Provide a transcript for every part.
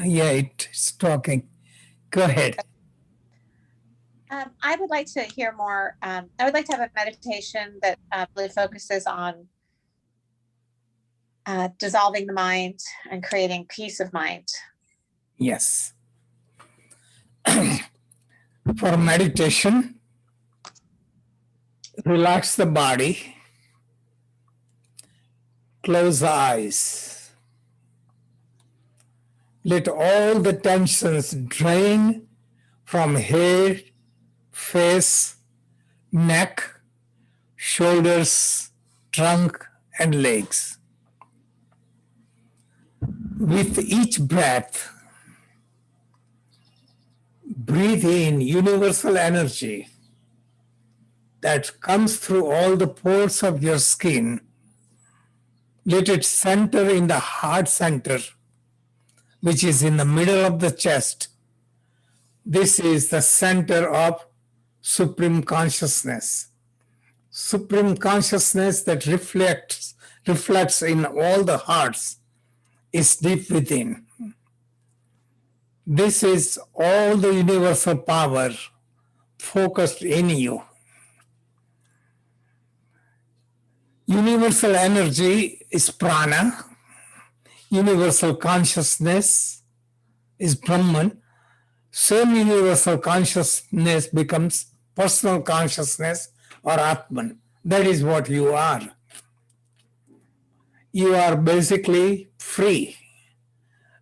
Yeah, it's talking. Go ahead. I would like to hear more. I would like to have a meditation that really focuses on dissolving the mind and creating peace of mind. Yes. For meditation, relax the body, close the eyes. Let all the tensions drain from head, face, neck, shoulders, trunk, and legs. With each breath, breathe in universal energy that comes through all the pores of your skin. Let it center in the heart center, which is in the middle of the chest. This is the center of Supreme Consciousness. Supreme Consciousness that reflects in all the hearts is deep within. This is all the universal power focused in you. Universal energy is prana. Universal consciousness is Brahman. Same universal consciousness becomes personal consciousness or Atman. That is what you are. You are basically free.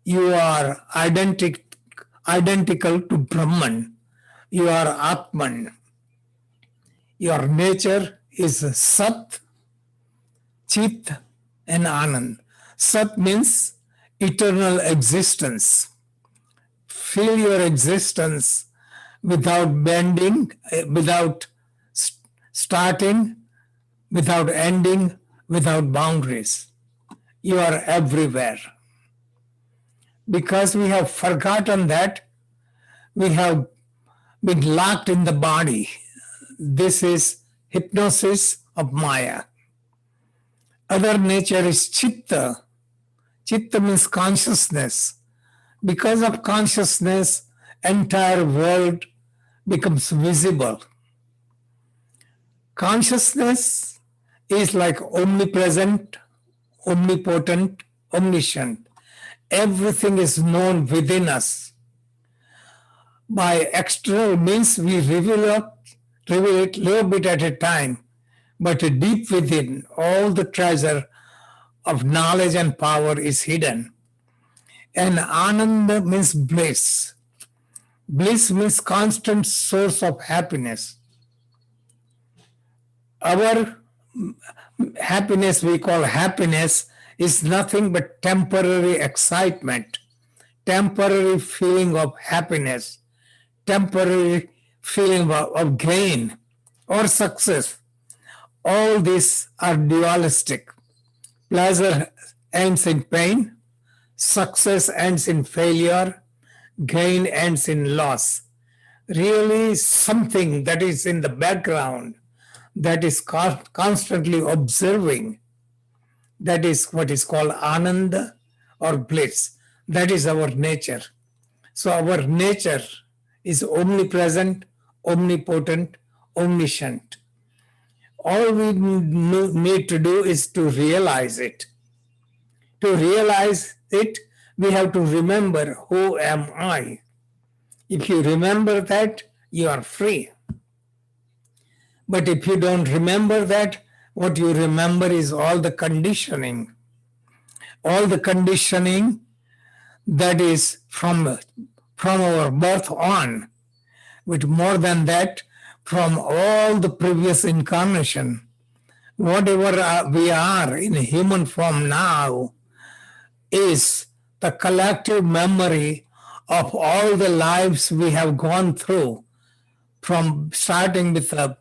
You are identical to Brahman. You are Atman. Your nature is Sat, Chit, and Anand. Sat means eternal existence. Feel your existence without bending, without starting, without ending, without boundaries. You are everywhere. Because we have forgotten that, we have been locked in the body. This is hypnosis of Maya. Other nature is Chitta. Chitta means consciousness. Because of consciousness, entire world becomes visible. Consciousness is like omnipresent, omnipotent, omniscient. Everything is known within us. By external means, we reveal it a little bit at a time, but deep within, all the treasure of knowledge and power is hidden. And Ananda means bliss. Bliss means constant source of happiness. Our happiness, we call happiness, is nothing but temporary excitement, temporary feeling of happiness, temporary feeling of gain or success. All these are dualistic. Pleasure ends in pain, success ends in failure, gain ends in loss. Really, something that is in the background, that is constantly observing, that is what is called Ananda or bliss. That is our nature. So our nature is omnipresent, omnipotent, omniscient. All we need to do is to realize it. To realize it, we have to remember, who am I? If you remember that, you are free. But if you don't remember that, what you remember is all the conditioning. All the conditioning that is from our birth on. With more than that, from all the previous incarnation. Whatever we are in human form now is the collective memory of all the lives we have gone through, from starting with the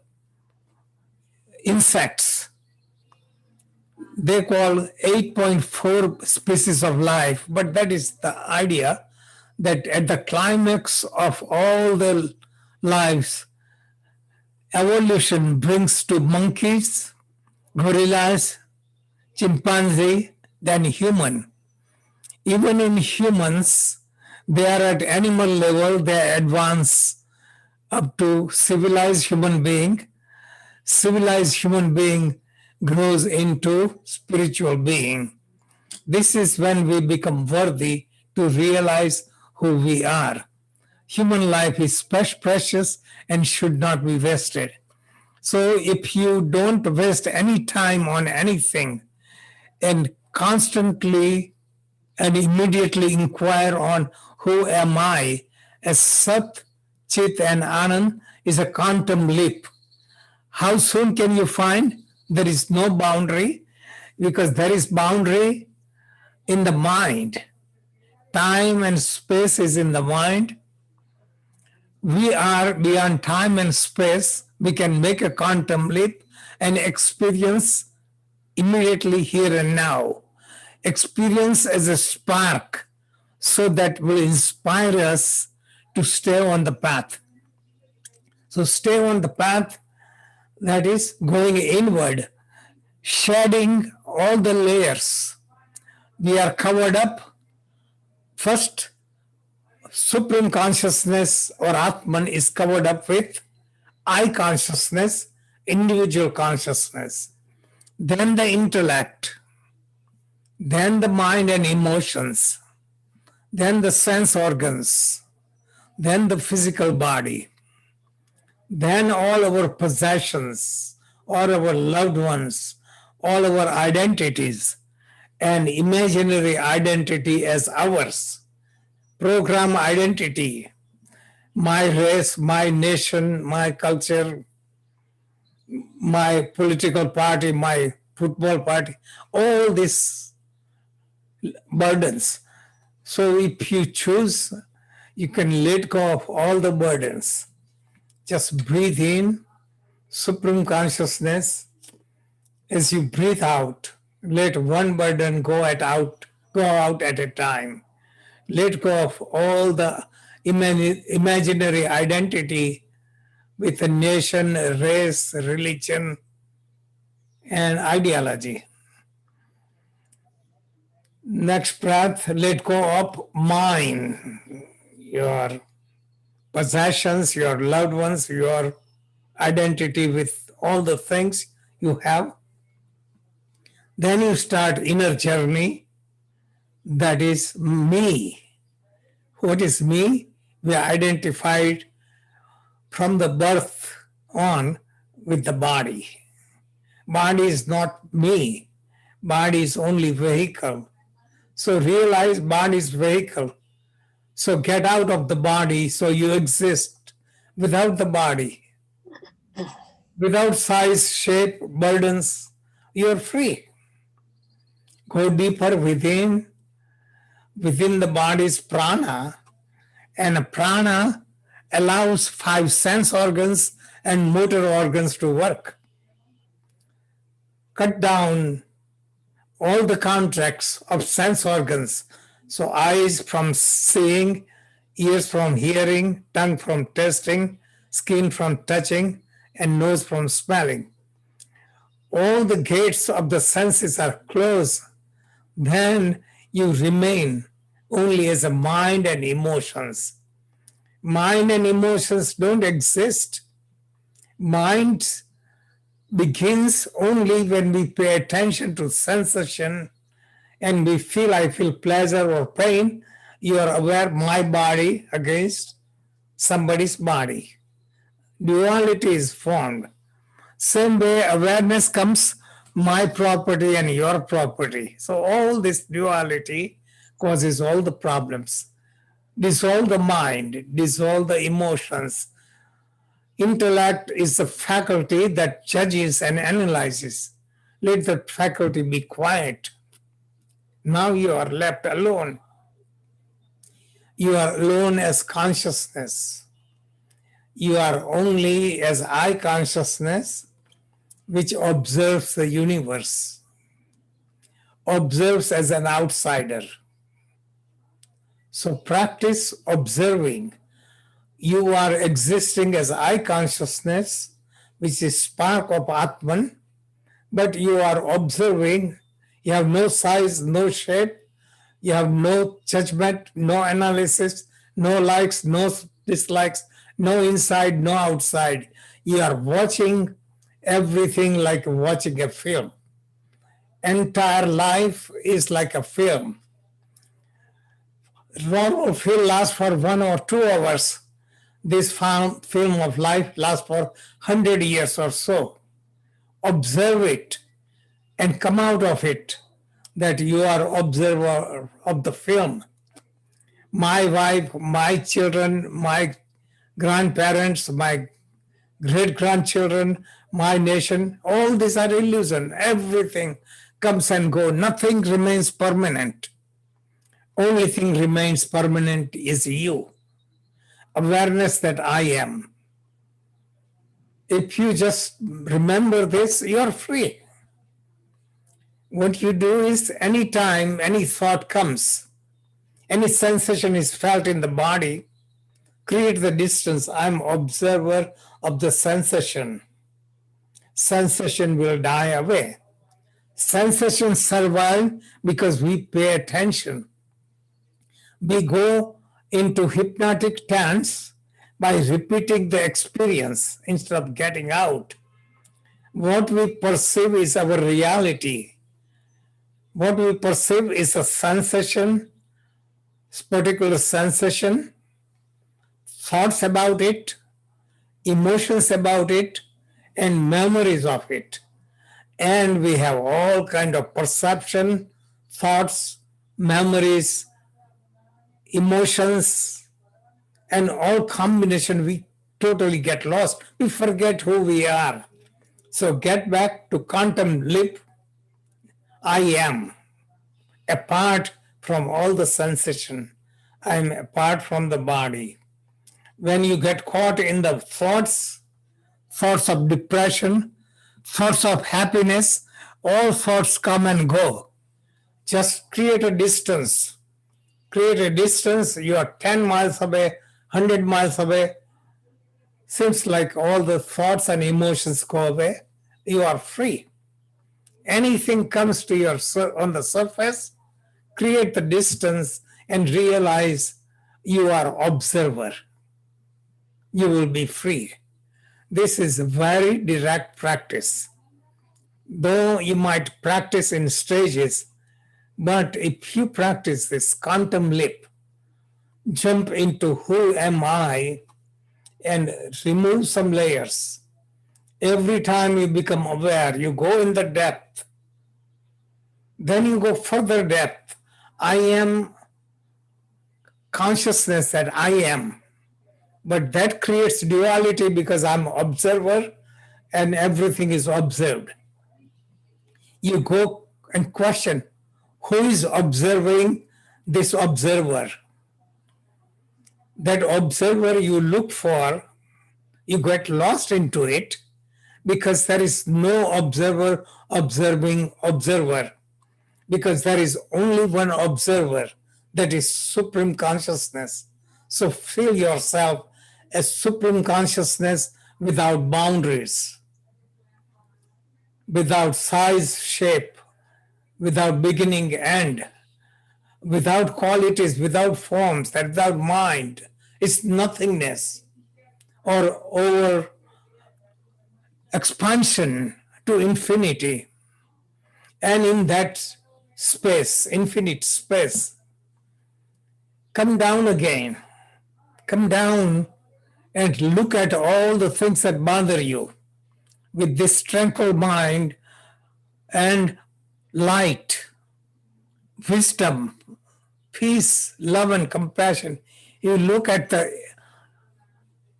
insects. They call 8.4 species of life, but that is the idea that at the climax of all the lives, evolution brings to monkeys, gorillas, chimpanzee, then human. Even in humans, They are at animal level, they advance up to civilized human being. Civilized human being grows into spiritual being. This is when we become worthy to realize who we are. Human life is precious and should not be wasted. So if you don't waste any time on anything and constantly and immediately inquire on who am I, as Sat, Chit, and Anand is a quantum leap. How soon can you find? There is no boundary, because there is boundary in the mind. Time and space is in the mind. We are beyond time and space. We can make a quantum leap and experience immediately here and now. Experience as a spark, so that will inspire us to stay on the path. So stay on the path, that is going inward, shedding all the layers. We are covered up. First, Supreme Consciousness or Atman is covered up with I consciousness, individual consciousness, then the intellect, then the mind and emotions, then the sense organs, then the physical body, then all our possessions, all our loved ones, all our identities, and imaginary identity as ours. Program identity, my race, my nation, my culture, my political party, my football party, all these burdens. So if you choose, you can let go of all the burdens. Just breathe in, Supreme Consciousness. As you breathe out, let one burden go out at a time. Let go of all the imaginary identity with a nation, a race, religion, and ideology. Next breath, let go of mine, your possessions, your loved ones, your identity with all the things you have. Then you start inner journey, that is me. What is me? We are identified from the birth on with the body. Body is not me. Body is only vehicle. So realize body is vehicle. So get out of the body so you exist without the body. Without size, shape, burdens, you're free. Go deeper within the body's prana, and prana allows 5 sense organs and motor organs to work. Cut down all the contracts of sense organs. So eyes from seeing, ears from hearing, tongue from tasting, skin from touching, and nose from smelling. All the gates of the senses are closed. Then you remain only as a mind and emotions. Mind and emotions don't exist. Mind begins only when we pay attention to sensation and we feel, I feel pleasure or pain. You are aware my body against somebody's body. Duality is formed. Same way awareness comes, my property and your property. So all this duality causes all the problems. Dissolve the mind, dissolve the emotions. Intellect is the faculty that judges and analyzes. Let the faculty be quiet. Now you are left alone. You are alone as consciousness. You are only as I consciousness, which observes the universe, observes as an outsider. So practice observing. You are existing as I consciousness, which is spark of Atman, but you are observing. You have no size, no shape. You have no judgment, no analysis, no likes, no dislikes, no inside, no outside. You are watching everything like watching a film. Entire life is like a film. Normal film lasts for 1 or 2 hours. This film of life lasts for 100 years or so. Observe it and come out of it that you are observer of the film. My wife, my children, my grandparents, my great grandchildren, my nation, all these are illusion. Everything comes and goes. Nothing remains permanent. Only thing remains permanent is you. Awareness that I am. If you just remember this, you're free. What you do is anytime any thought comes, any sensation is felt in the body, create the distance. I'm observer of the sensation. Sensation will die away. Sensations survive because we pay attention. We go into hypnotic trance by repeating the experience instead of getting out. What we perceive is our reality. What we perceive is a sensation, particular sensation, thoughts about it, emotions about it, and memories of it. And we have all kind of perception, thoughts, memories, emotions, and all combination. We totally get lost. We forget who we are. So get back to quantum leap. I am apart from all the sensation. I am apart from the body. When you get caught in the thoughts of depression, thoughts of happiness, all thoughts come and go. Just create a distance. Create a distance. You are 10 miles away, 100 miles away. Seems like all the thoughts and emotions go away. You are free. Anything comes to your on the surface, create the distance and realize you are observer. You will be free. This is a very direct practice. Though you might practice in stages, but if you practice this quantum leap, jump into who am I and remove some layers. Every time you become aware, you go in the depth. Then you go further depth. I am consciousness that I am. But that creates duality because I'm observer and everything is observed. You go and question, who is observing this observer? That observer you look for, you get lost into it because there is no observer observing observer, because there is only one observer, that is supreme consciousness. So feel yourself as supreme consciousness without boundaries, without size, shape, without beginning, end, without qualities, without forms, that without mind. It's nothingness or over expansion to infinity. And in that space, infinite space, come down again. Come down and look at all the things that bother you with this tranquil mind and light, wisdom, peace, love, and compassion. You look at the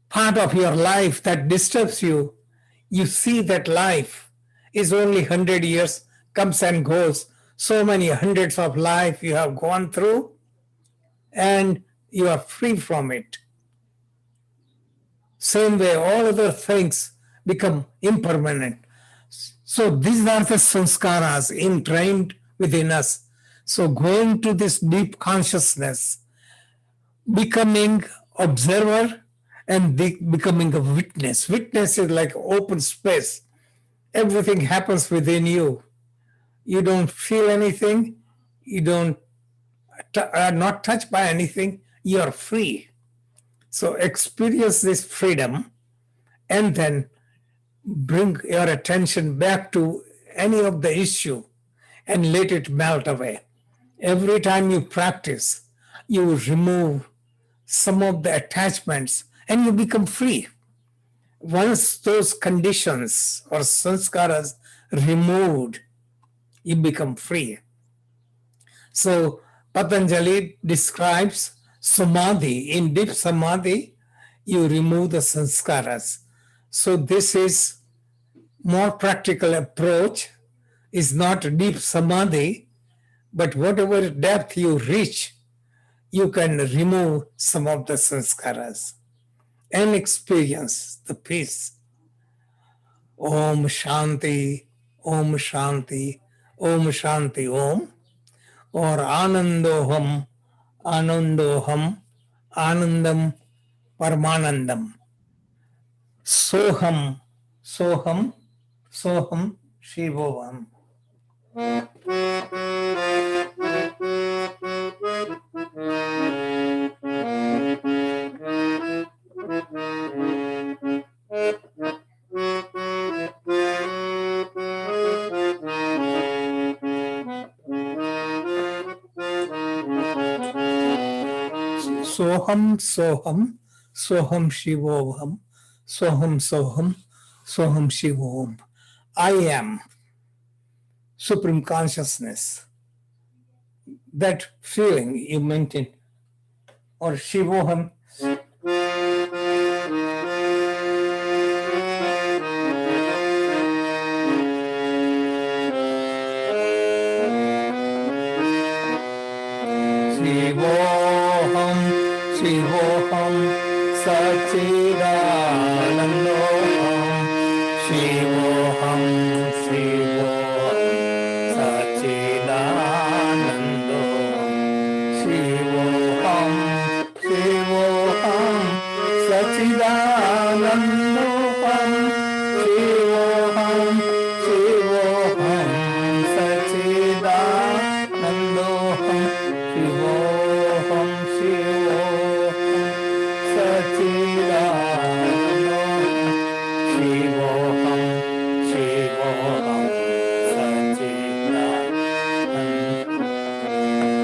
part of your life that disturbs you, you see that life is only 100 years, comes and goes. So many hundreds of life you have gone through, and you are free from it. Same way, all other things become impermanent. So these are the sanskaras entrained within us. So going to this deep consciousness, becoming observer and becoming a witness. Witness is like open space. Everything happens within you. You don't feel anything. You don't not touched by anything, you're free. So experience this freedom and then bring your attention back to any of the issue and let it melt away. Every time you practice, you remove some of the attachments and you become free. Once those conditions or sanskaras removed, you become free. So Patanjali describes samadhi. In deep samadhi, you remove the sanskaras. So this is more practical approach, is not deep samadhi, but whatever depth you reach, you can remove some of the sanskaras and experience the peace. Om Shanti, Om Shanti, Om Shanti, Om, or Anandoham, Anandoham, Anandam, Paramanandam. Soham, Soham, Soham, Shivoham. Soham, Soham, Soham Shivoham, Soham, Soham, Soham Shivoham. I am Supreme Consciousness. That feeling you maintain, or Shivoham. Shivoham, Shivoham, Sachidanandoham, Shivoham, Shivoham, Sachidanandoham, Shivoham, Shivoham, Sachidanandoham, Shivoham, Shivoham, Sachidanandoham, Shivoham, Shivoham, Sachidanandoham,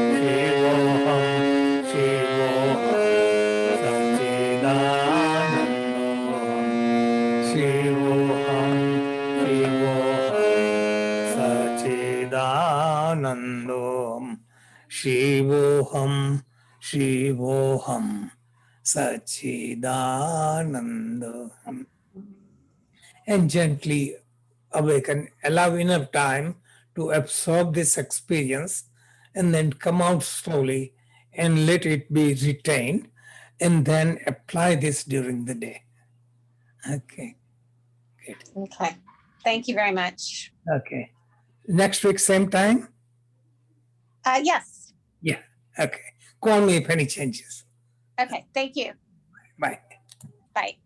Shivoham, Shivoham, Sachidanandoham, Shivoham, Shivoham, Sachidanandoham, Shivoham, Shivoham, Sachidanandoham. And gently awaken, allow enough time to absorb this experience and then come out slowly and let it be retained and then apply this during the day. Okay, good. Okay. Thank you very much. Okay. Next week, same time? Yes. Yeah, okay. Call me if any changes. Okay. Thank you. Bye. Bye.